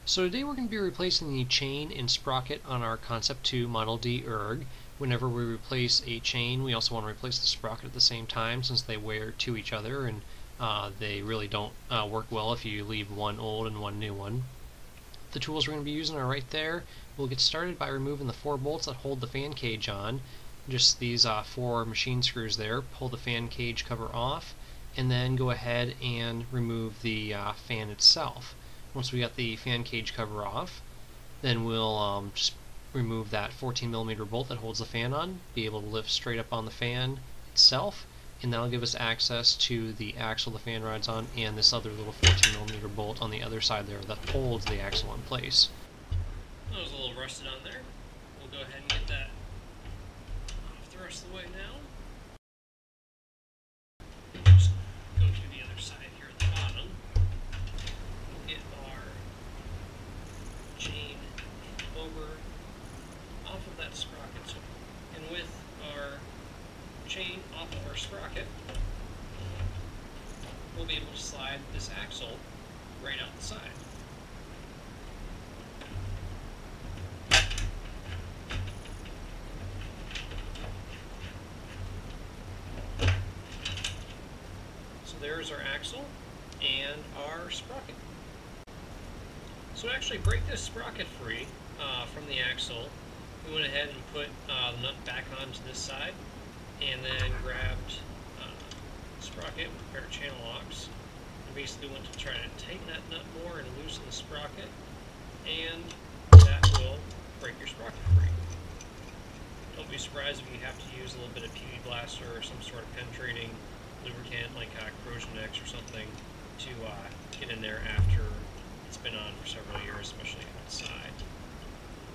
So today we're going to be replacing the chain and sprocket on our Concept 2 Model D erg. Whenever we replace a chain, we also want to replace the sprocket at the same time, since they wear to each other and they really don't work well if you leave one old and one new one. The tools we're going to be using are right there. We'll get started by removing the 4 bolts that hold the fan cage on. Just these 4 machine screws there. Pull the fan cage cover off, and then go ahead and remove the fan itself. Once we got the fan cage cover off, then we'll just remove that 14mm bolt that holds the fan on, be able to lift straight up on the fan itself, and that'll give us access to the axle the fan rides on and this other little 14mm bolt on the other side there that holds the axle in place. That was a little rusted on there. We'll go ahead and get that off the rest of the way now. Just go to the other side here at the bottom. Get our chain over off of that sprocket, and with our chain off of our sprocket, we'll be able to slide this axle right out the side. So there's our axle and our sprocket. So to actually break this sprocket free from the axle, we went ahead and put the nut back onto this side, and then grabbed the sprocket with a pair of channel locks, and basically went to try to tighten that nut more and loosen the sprocket, and that will break your sprocket free. Don't be surprised if you have to use a little bit of PV Blaster or some sort of penetrating lubricant like Corrosion X or something to get in there after it's been on for several years, especially outside.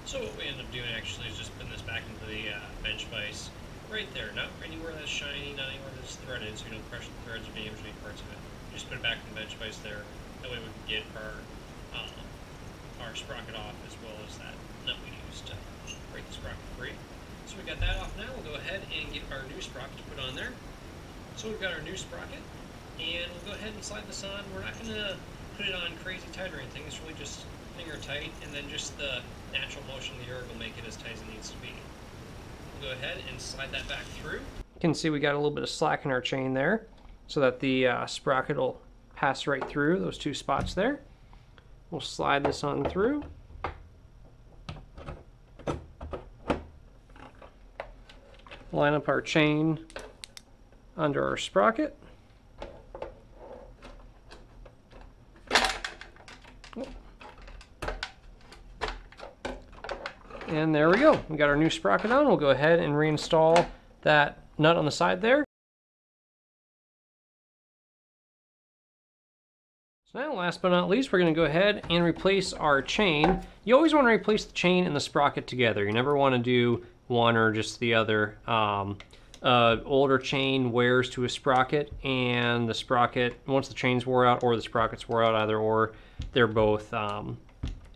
So what we end up doing actually is just putting this back into the bench vise right there, not anywhere that's shiny, not anywhere that's threaded, so you don't crush the threads or damage any parts of it. Just put it back in the bench vise there. That way we can get our sprocket off, as well as that nut we used to break the sprocket free. So we got that off now. We'll go ahead and get our new sprocket to put on there. So we've got our new sprocket, and we'll go ahead and slide this on. We're not going to put it on crazy tight or anything. It's really just finger tight, and then just the natural motion of the erg will make it as tight as it needs to be. We'll go ahead and slide that back through. You can see we got a little bit of slack in our chain there, so that the sprocket will pass right through those 2 spots there. We'll slide this on through. Line up our chain under our sprocket. And there we go. We got our new sprocket on. We'll go ahead and reinstall that nut on the side there. So now, last but not least, we're going to go ahead and replace our chain. You always want to replace the chain and the sprocket together. You never want to do one or just the other. Older chain wears to a sprocket, and the sprocket, once the chains wore out or the sprockets wore out, either or, they're both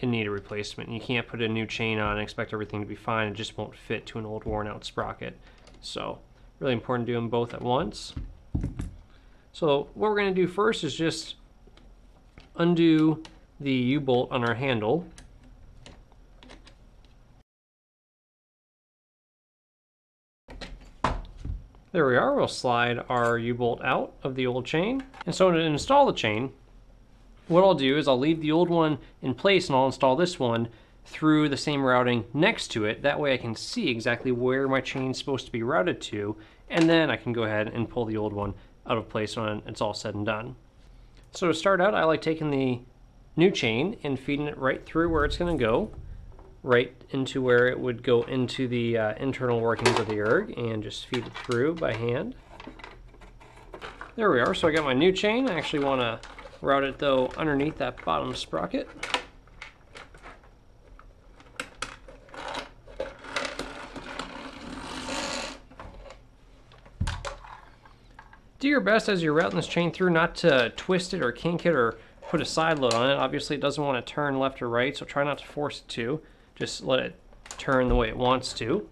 in need of replacement. You can't put a new chain on and expect everything to be fine. It just won't fit to an old worn out sprocket. So really important to do them both at once. So what we're going to do first is just undo the U-bolt on our handle. There we are. We'll slide our U-bolt out of the old chain. And so to install the chain, what I'll do is I'll leave the old one in place, and I'll install this one through the same routing next to it. That way I can see exactly where my chain's supposed to be routed to, and then I can go ahead and pull the old one out of place when it's all said and done. So to start out, I like taking the new chain and feeding it right through where it's going to go, right into where it would go into the internal workings of the erg, and just feed it through by hand. There we are. So I got my new chain. I actually want to route it though underneath that bottom sprocket. Do your best as you're routing this chain through not to twist it or kink it or put a side load on it. Obviously it doesn't want to turn left or right, so try not to force it to. Just let it turn the way it wants to.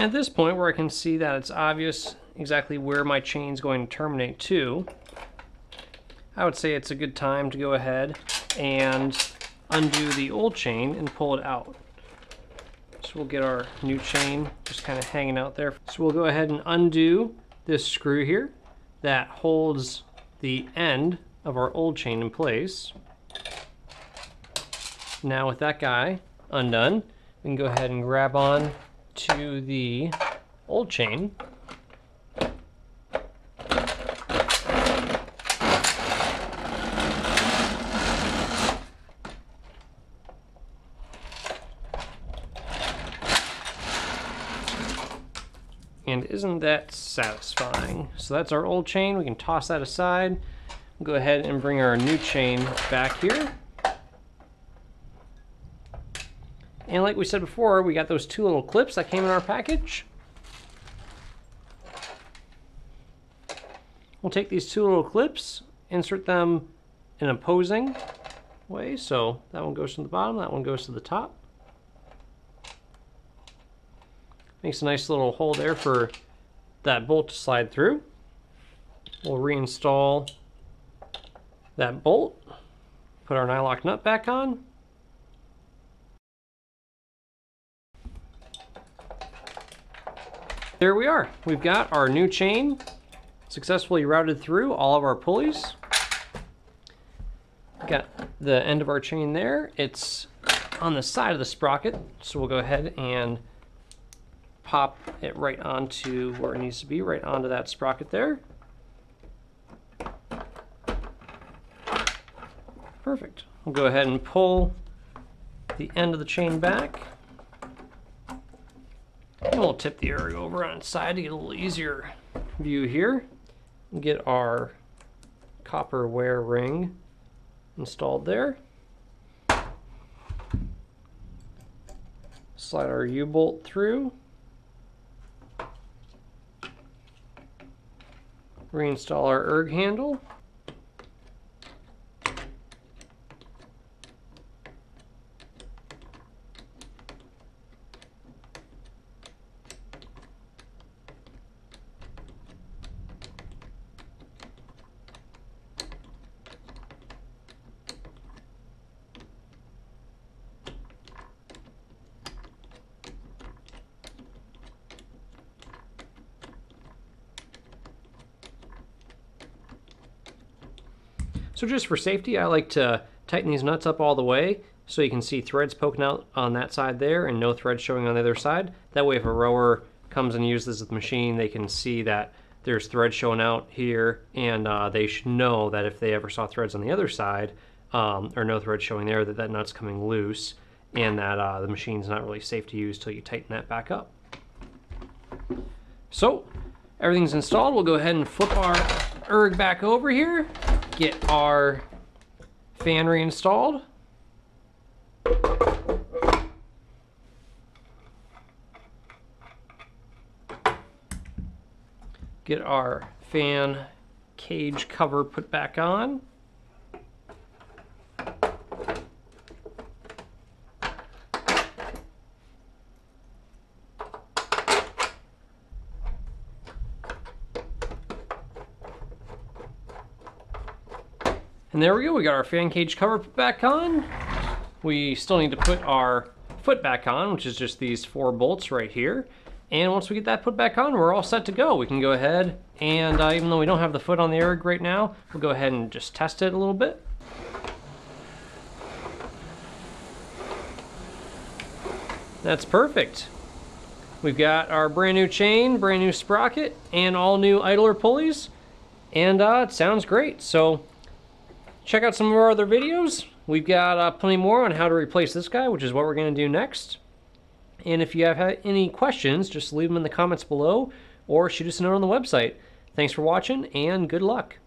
at this point where I can see that it's obvious exactly where my chain's going to terminate to, I would say it's a good time to go ahead and undo the old chain and pull it out. So we'll get our new chain just kind of hanging out there. So we'll go ahead and undo this screw here that holds the end of our old chain in place. Now with that guy undone, we can go ahead and grab on to the old chain. And isn't that satisfying? So that's our old chain. We can toss that aside. We'll go ahead and bring our new chain back here. And like we said before, we got those two little clips that came in our package. We'll take these two little clips, insert them in an opposing way. So that one goes to the bottom, that one goes to the top. Makes a nice little hole there for that bolt to slide through. We'll reinstall that bolt, put our nylock nut back on. There we are. We've got our new chain successfully routed through all of our pulleys. Got the end of our chain there. It's on the side of the sprocket, so we'll go ahead and pop it right onto where it needs to be, right onto that sprocket there. Perfect. We'll go ahead and pull the end of the chain back. And we'll tip the erg over on its side to get a little easier view here. And get our copper wear ring installed there. Slide our U-bolt through. Reinstall our erg handle. So just for safety, I like to tighten these nuts up all the way so you can see threads poking out on that side there and no threads showing on the other side. That way if a rower comes and uses the machine, they can see that there's threads showing out here, and they should know that if they ever saw threads on the other side, or no threads showing there, that that nut's coming loose and that the machine's not really safe to use till you tighten that back up. So everything's installed. We'll go ahead and flip our erg back over here. Get our fan reinstalled. Get our fan cage cover put back on. And there we go, we got our fan cage cover put back on. We still need to put our foot back on, which is just these 4 bolts right here. And once we get that put back on, we're all set to go. We can go ahead and, even though we don't have the foot on the erg right now, we'll go ahead and just test it a little bit. That's perfect. We've got our brand new chain, brand new sprocket, and all new idler pulleys. And it sounds great. So check out some of our other videos. We've got plenty more on how to replace this guy, which is what we're going to do next. And if you have any questions, just leave them in the comments below or shoot us a note on the website. Thanks for watching and good luck.